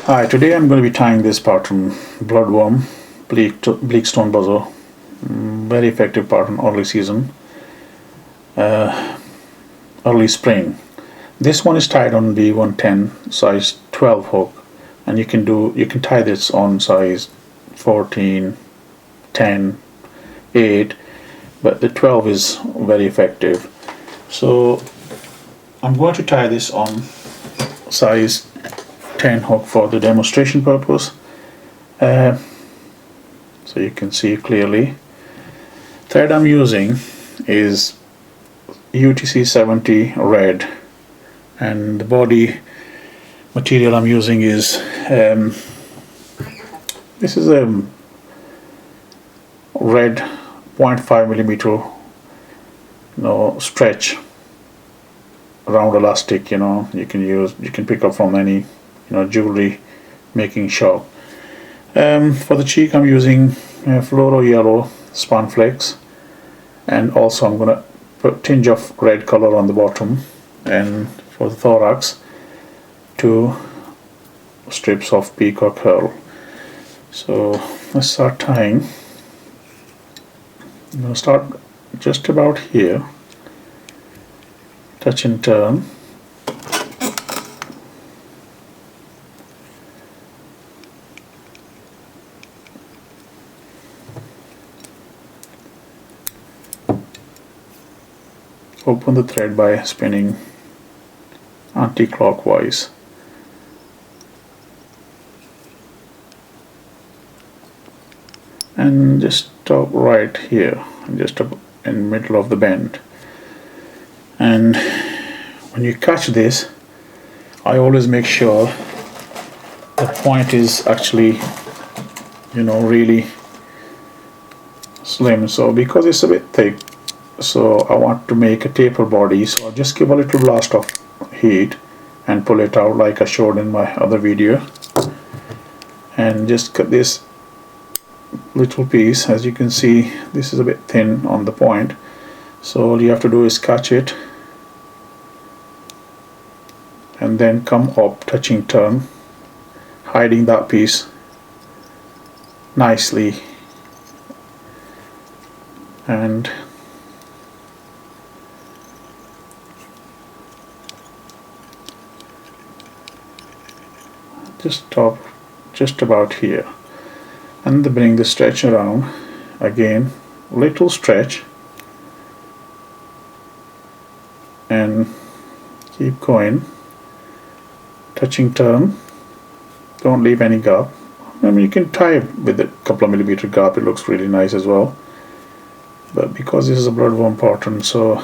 Hi, today I'm going to be tying this pattern, Bloodworm, Bleakstone Buzzer. Very effective pattern, early season, early spring. This one is tied on the 110 size 12 hook, and you can tie this on size 14, 10, 8, but the 12 is very effective. So I'm going to tie this on size 10 hook for the demonstration purpose, so you can see clearly. Thread I'm using is UTC 70 red, and the body material I'm using is this is a red 0.5 millimeter stretch round elastic. You can pick up from any jewelry making shop. For the cheek I'm using fluoro yellow spun flakes, and also I'm gonna put a tinge of red color on the bottom, and for the thorax 2 strips of peacock curl. So let's start tying. I'm going to start just about here, touch and turn. Open the thread by spinning anti-clockwise. And just stop right here, just in the middle of the bend. And when you catch this, I always make sure the point is actually really slim. So because it's a bit thick, so I want to make a taper body, so I'll just give a little blast of heat and pull it out like I showed in my other video, and just cut this little piece. As you can see, this is a bit thin on the point, so all you have to do is catch it and then come up, touching turn, hiding that piece nicely, and just stop just about here, and bring the stretch around again, little stretch, and keep going, touching turn, don't leave any gap. I mean, you can tie with a couple of millimeter gap, it looks really nice as well, but because this is a bloodworm pattern, so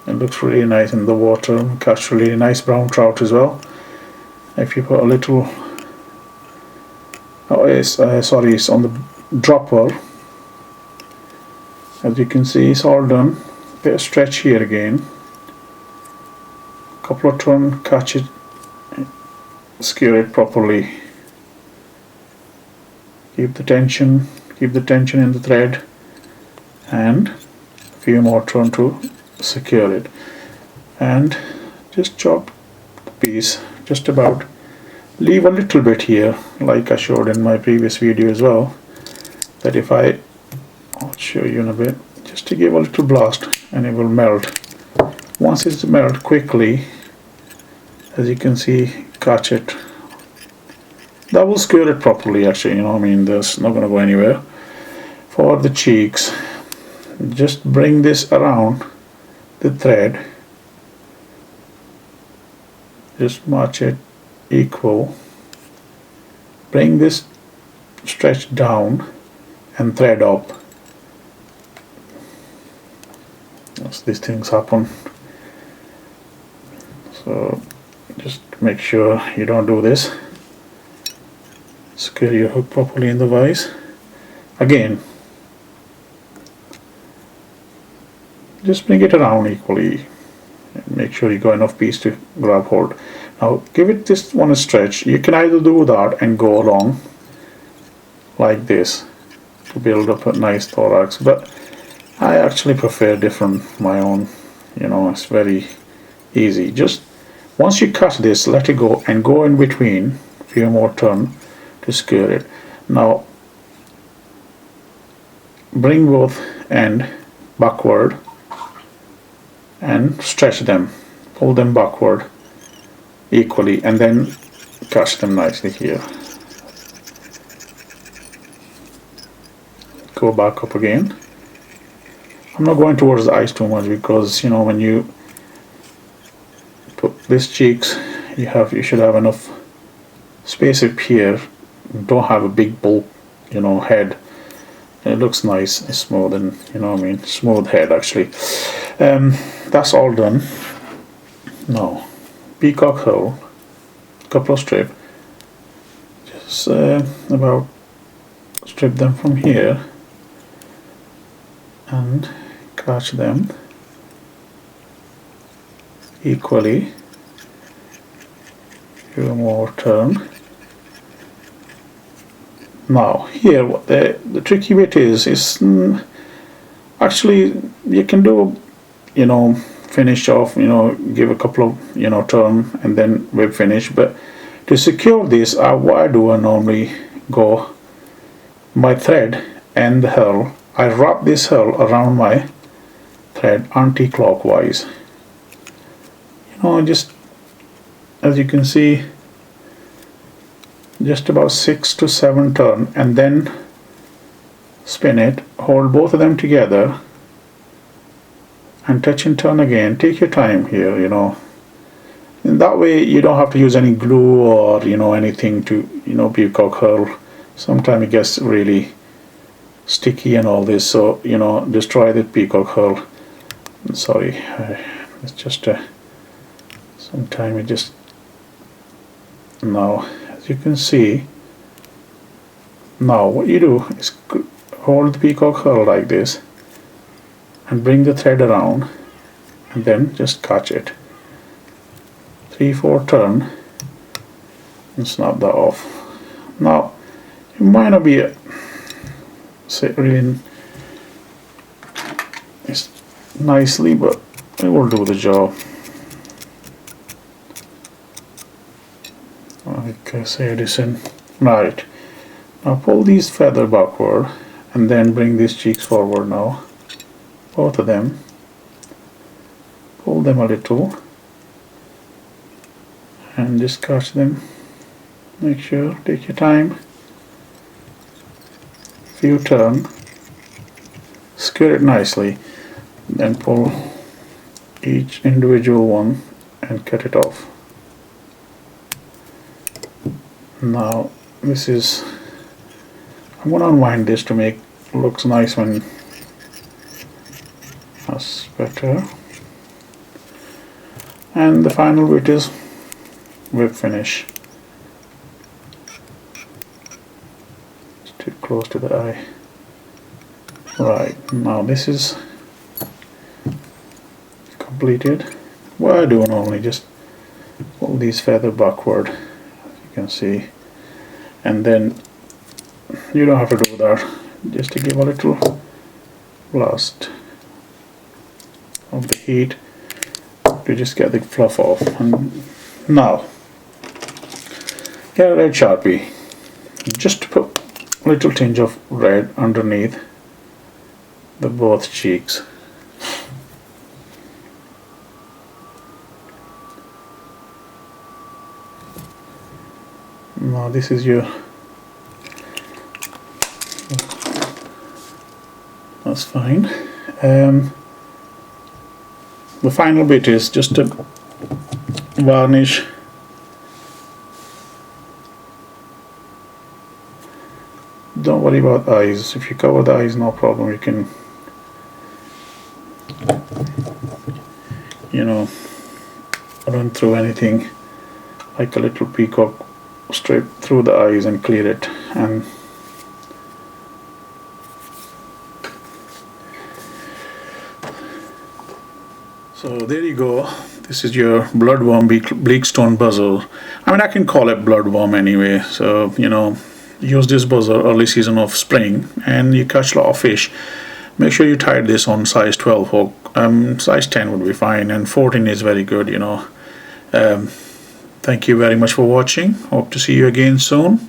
it looks really nice in the water. Catch really nice brown trout as well. If you put a little, sorry, it's on the dropper. As you can see, it's all done. Bit of stretch here again. Couple of turn, catch it, skewer it properly. Keep the tension in the thread, and a few more turn to secure it, and just chop the piece just about, leave a little bit here like I showed in my previous video as well, that if I'll show you in a bit, just to give a little blast and it will melt. Once it's melted quickly, as you can see, catch it. That will skewer it properly actually, I mean, that's not going to go anywhere. For the cheeks, just bring this around the thread, just match it equal, bring this stretch down and thread up. As these things happen, so just make sure you don't do this. Secure your hook properly in the vise. Again, just bring it around equally and make sure you got enough piece to grab hold. Now give it this one a stretch. You can either do that and go along like this to build up a nice thorax, but I actually prefer different, my own, it's very easy. Just Once you cut this, let it go and go in between few more turn to secure it. Now bring both end backward and stretch them, pull them backward equally, and then catch them nicely here. Go back up again. I'm not going towards the eyes too much because, you know, when you put these cheeks, you should have enough space up here. Don't have a big bulk, you know, head. It looks nice and smooth, and you know what I mean, smooth head actually. That's all done. Now peacock hull, couple of strip, just about strip them from here and catch them equally. Few more turn. Now here what the tricky bit is actually you can do, you know, finish off, you know, give a couple of, you know, turn and then whip finish. But to secure this, what I do, I normally go my thread and the hull. I wrap this hull around my thread anti-clockwise. You know, just as you can see, just about 6 to 7 turn, and then spin it, hold both of them together and touch and turn again. Take your time here, you know, and that way you don't have to use any glue or, you know, anything to, you know, peacock hull. Sometimes it gets really sticky and all this, so, you know, just try the peacock hull. Sorry, it's just sometimes it just, now as you can see, now what you do is hold the peacock hull like this and bring the thread around and then just catch it 3-4 turn and snap that off. Now it might not be really it's nicely, but it will do the job. Okay, save this in. Right, now pull these feather backward and then bring these cheeks forward now, both of them. Pull them a little and just catch them. Make sure, take your time, few turn, secure it nicely, then pull each individual one and cut it off. Now this is, I'm going to unwind this to make it looks nice when that's better. And the final bit is whip finish. It's too close to the eye. Right, now this is completed. What I do normally, just pull these feather backward, as you can see, and then you don't have to do that, just to give a little blast of the heat to just get the fluff off. And now get a red Sharpie, just to put a little tinge of red underneath the both cheeks. Now this is your, that's fine. The final bit is just to varnish don't worry about eyes. If you cover the eyes, no problem. You can, you know, run through anything like a little peacock straight through the eyes and clear it. And so there you go. This is your bloodworm bleakstone buzzer. I mean, I can call it bloodworm anyway. So, you know, use this buzzer early season of spring and you catch a lot of fish. Make sure you tie this on size 12 hook. Size 10 would be fine, and 14 is very good, you know. Thank you very much for watching. Hope to see you again soon.